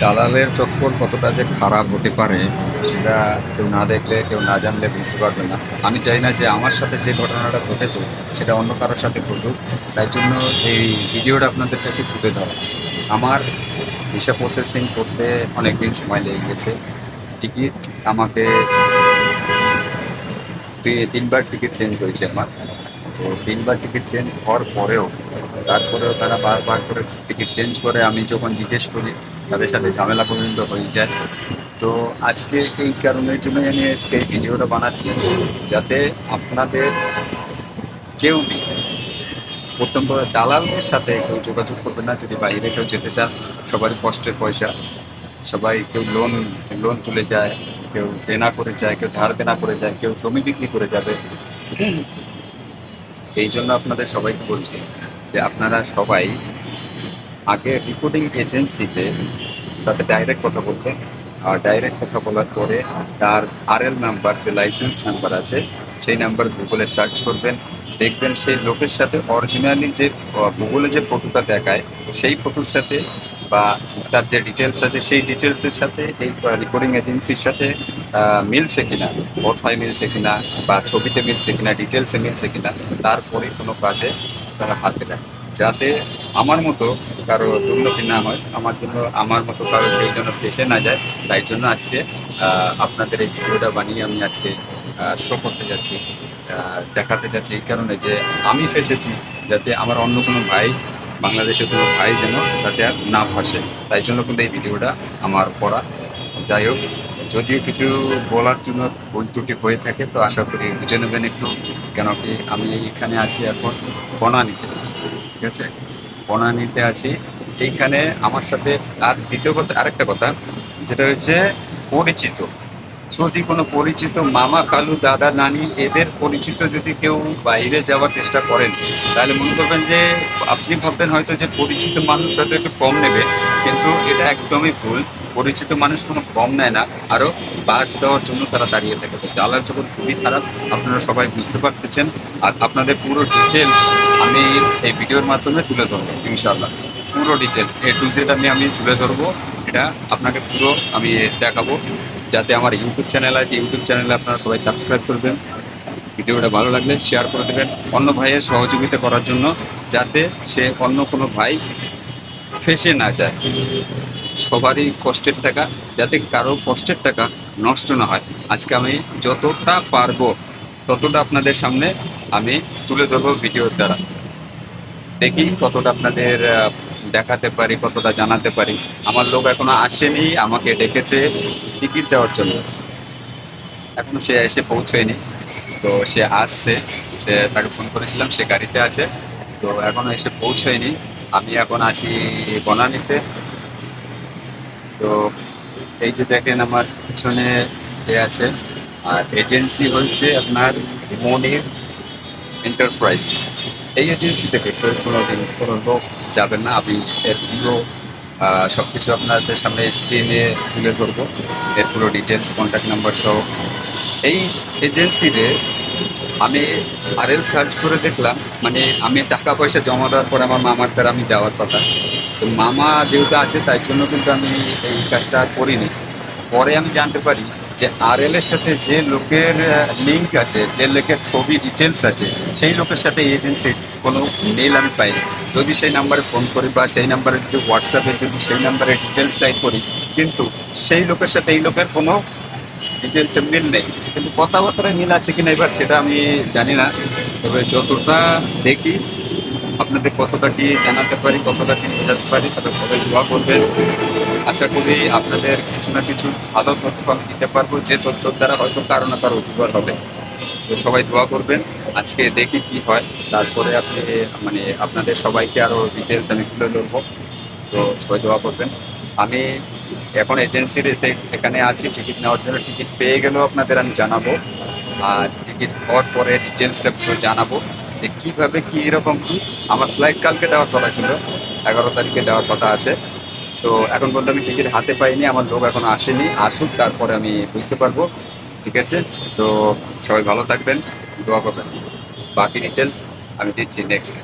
দালালের চক্কর কতটা যে খারাপ হতে পারে সেটা কেউ না দেখলে, কেউ না জানলে বুঝতে পারবে না। আমি চাই না যে আমার সাথে যে ঘটনাটা ঘটেছে সেটা অন্য কারোর সাথে ঘটুক। তাই জন্য এই ভিডিওটা আপনাদের কাছে তুলে ধরা। আমার ভিসা প্রসেসিং করতে অনেক দিন সময় লেগে গেছে। টিকিট আমাকে তিনবার টিকিট চেঞ্জ হয়েছে আমার। তো তিনবার টিকিট চেঞ্জ হওয়ার পরেও তারপরেও তারা বারবার করে টিকিট চেঞ্জ করে। আমি যখন জিজ্ঞেস করি তাদের সাথে ঝামেলা পর্যন্ত হয়ে যায়। তো আজকে এই কারণের জন্যই আমি আজকে এই ভিডিওটা বানাচ্ছি, যাতে আপনাদের কেউ নেই, প্রথম করে দালালদের সাথে কেউ যোগাযোগ করবে না। যদি বাইরে কেউ যেতে চান, সবারই কষ্টের পয়সা, সবাই কেউ লোন লোন তুলে যায়, কেউ দেনা করে যায়, কেউ ধার দেনা করে যায়, কেউ জমি বিক্রি করে যাবে। এই জন্য আপনাদের সবাইকে বলছি যে আপনারা সবাই আগে রিপোর্টিং এজেন্সিতে তাতে ডাইরেক্ট কথা বলবেন। আর ডাইরেক্ট কথা বলার পরে তার আরএল নাম্বার, যে লাইসেন্স নাম্বার আছে, সেই নাম্বার গুগলে সার্চ করবেন। দেখবেন সেই লোকের সাথে অরিজিনালি যে গুগলে যে ফটোটা দেখায় সেই ফটোর সাথে বা তার যে ডিটেলস আছে সেই ডিটেলসের সাথে এই রিপোর্টিং এজেন্সির সাথে মিলছে কিনা, কোথায় মিলছে কিনা, বা ছবিতে মিলছে কিনা, ডিটেলসে মিলছে কিনা, তারপরে কোনো কাজে তারা হাত দেয়, যাতে আমার মতো কারো দুর্নীতি না হয়, আমার মতো কারো কেউ যেন ফেসে না যায়। তাই জন্য আজকে আপনাদের এই ভিডিওটা বানিয়ে আমি আজকে শো করতে যাচ্ছি, দেখাতে যাচ্ছি এই কারণে যে আমি ফেসেছি, যাতে আমার অন্য কোনো ভাই, বাংলাদেশের কোনো ভাই যেন তাতে আর না ভাসে। তাই জন্য কিন্তু এই ভিডিওটা আমার করা। যাই হোক, যদিও কিছু বলার জন্য ভুল ত্রুটি হয়ে থাকে তো আশা করি বুঝে নেবেন একটু। কেন কি আমি এখানে আছি এখন বনানীতে, ঠিক আছে, বনানীতে আছি। এইখানে আমার সাথে আর দ্বিতীয় কথা, আরেকটা কথা, যেটা হচ্ছে পরিচিত, যদি কোনো পরিচিত মামা, খালু, দাদা, নানি, এদের পরিচিত যদি কেউ বাইরে যাওয়ার চেষ্টা করেন, তাহলে মনে করবেন যে আপনি ভাববেন হয়তো যে পরিচিত মানুষ হয়তো একটু কম নেবে, কিন্তু এটা একদমই ভুল। পরিচিত মানুষ কোনো কম নেয় না, আরও বাস দেওয়ার জন্য তারা দাঁড়িয়ে থাকে। তো জ্বালার জগৎ খুবই খারাপ, আপনারা সবাই বুঝতে পারতেছেন। আর আপনাদের পুরো ডিটেলস আমি এই ভিডিওর মাধ্যমে তুলে ধরবো ইনশাল্লাহ। পুরো ডিটেলস A to Z আমি তুলে ধরবো। এটা আপনাকে পুরো আমি দেখাবো, যাতে আমার ইউটিউব চ্যানেল আছে, ইউটিউব চ্যানেলে আপনারা সবাই সাবস্ক্রাইব করবেন। ভিডিওটা ভালো লাগলে শেয়ার করে দেবেন অন্য ভাইয়ের সহযোগিতা করার জন্য, যাতে সে অন্য কোনো ভাই ফেসে না যায়। সবারই কষ্টের টাকা, যাতে কারো কষ্টের টাকা নষ্ট না হয়। আজকে আমি যতটা পারবো ততটা আপনাদের সামনে আমি তুলে ধরবো ভিডিওর দ্বারা। দেখি কতটা আপনাদের দেখাতে পারি, কতটা জানাতে পারি। আমার লোক এখনো আসেনি, আমাকে ডেকেছে টিকিট দেওয়ার জন্য, এখনো সে এসে পৌঁছয়নি। তো সে আসছে, সে তাকে ফোন করেছিলাম, সে গাড়িতে আছে, তো এখনো এসে পৌঁছয়নি। আমি এখন আছি বনানীতে। তো এই যে দেখেন আমার পিছনে এ আছে, আর এজেন্সি হচ্ছে আপনার মনির এন্টারপ্রাইজ। এই এজেন্সি থেকে কেউ কোনোদিন কোনো লোক যাবেন না। আমি এর পুরো সব কিছু আপনাদের সামনে স্ক্রিনে তুলে ধরবো, এর পুরো ডিটেলস, কন্ট্যাক্ট নাম্বার সহ। এই এজেন্সিতে আমি আরএল সার্চ করে দেখলাম, মানে আমি টাকা পয়সা জমা দেওয়ার পর আমার মামার দ্বারা আমি দেওয়ার কথা। তো মামা যেহেতু আছে তাই জন্য কিন্তু আমি এই কাজটা আর করিনি। পরে আমি জানতে পারি যে আরএল এর সাথে যে লোকের লিঙ্ক আছে, যে লোকের ছবি ডিটেলস আছে, সেই লোকের সাথে এই এজেন্সির কোনো মেল আমি পাইনি। যদি সেই নাম্বারে ফোন করি বা সেই নাম্বারে যদি হোয়াটসঅ্যাপে যদি সেই নাম্বারে ডিটেলস টাইপ করি, কিন্তু সেই লোকের সাথে এই লোকের কোনো ডিটেলসে মিল নেই। কিন্তু কথাবার্তায় মিল আছে কিনা এবার সেটা আমি জানি না। তবে যতটা দেখি আপনাদের কতটা কি জানাতে পারি, কতটা কি বোঝাতে পারি, তাহলে সবাই দোয়া করবেন। আশা করি আপনাদের কিছু না কিছু ভালো তথ্য আমি দিতে পারবো, যে তথ্যের দ্বারা হয়তো কারো না কারো উপকার হবে। তো সবাই দোয়া করবেন। আজকে দেখি কি হয়, তারপরে আপনি মানে আপনাদের সবাইকে আরও ডিটেলস আমি তুলে ধরবো। তো সবাই দোয়া করবেন। আমি এখন এজেন্সির এখানে আছি টিকিট নেওয়ার জন্য। টিকিট পেয়ে গেলেও আপনাদের আমি জানাবো, আর টিকিট হওয়ার পরে ডিটেলসটা পুরো জানাবো যে কীভাবে কী এরকম কী। আমার ফ্লাইট কালকে দেওয়ার কথা ছিল, 11 তারিখে দেওয়ার কথা আছে। তো এখন পর্যন্ত আমি টিকিট হাতে পাইনি, আমার লোক এখনো আসেনি, আসুক তারপরে আমি বুঝতে পারবো। ঠিক আছে, তো সবাই ভালো থাকবেন, দোয়া করবেন। বাকি ডিটেলস আমি দিচ্ছি নেক্সট।